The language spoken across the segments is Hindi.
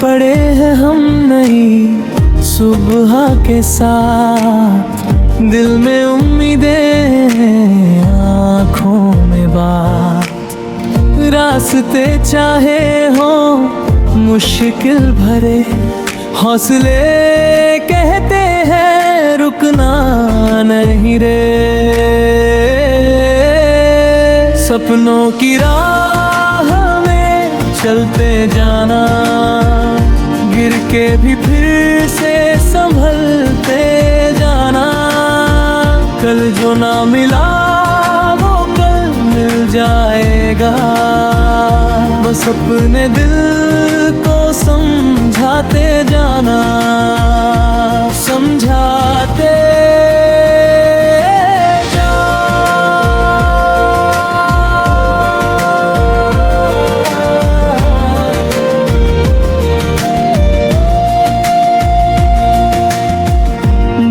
पड़े हैं हम नई सुबह के साथ, दिल में उम्मीदें आँखों में बात। रास्ते चाहे हो मुश्किल भरे, हौसले कहते हैं रुकना नहीं रे। सपनों की राह में चलते जाना, गिर के भी फिर से संभलते जाना। कल जो ना मिला वो कल मिल जाएगा, बस अपने दिल को समझाते जाना, समझाते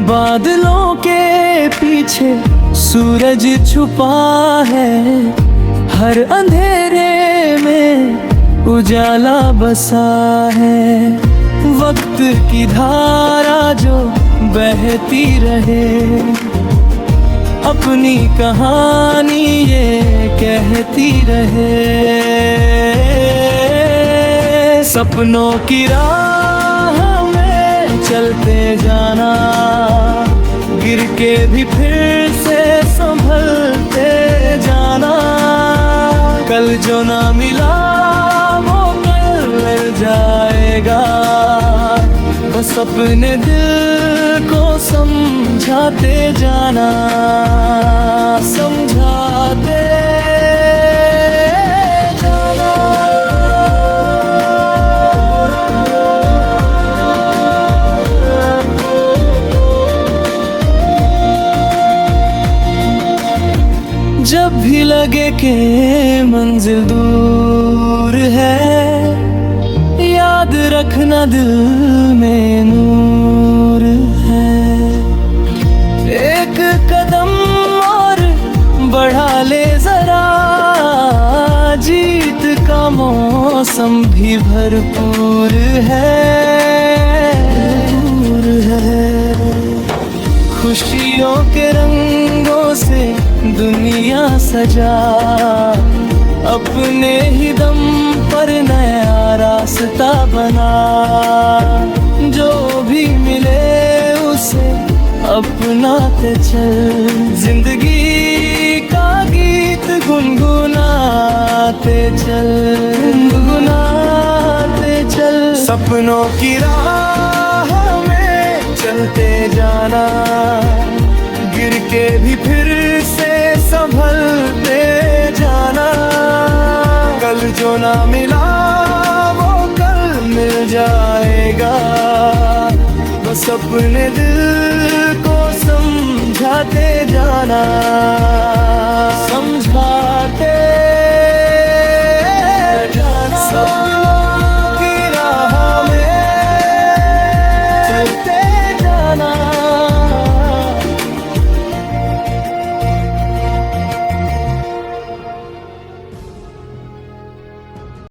बादलों के पीछे सूरज छुपा है, हर अंधेरे में उजाला बसा है। वक्त की धारा जो बहती रहे, अपनी कहानी ये कहती रहे। सपनों की राह में चलते जाना, गिर के भी फिर से संभलते जाना। कल जो ना मिला वो कल मिल जाएगा, बस अपने दिल को समझाते जाना, समझाते जब भी लगे कि मंजिल दूर है, याद रखना दिल में नूर है। एक कदम और बढ़ा ले जरा, जीत का मौसम भी भरपूर है। खुशियों के रंगों से दुनिया सजा, अपने ही दम पर नया रास्ता बना। जो भी मिले उसे अपनाते चल, जिंदगी का गीत गुनगुनाते चल, गुनगुनाते चल। सपनों की राह में चलते जाना, गिर के भी फिर से संभलते जाना। कल जो ना मिला वो कल मिल जाएगा, बस अपने दिल को समझाते जाना,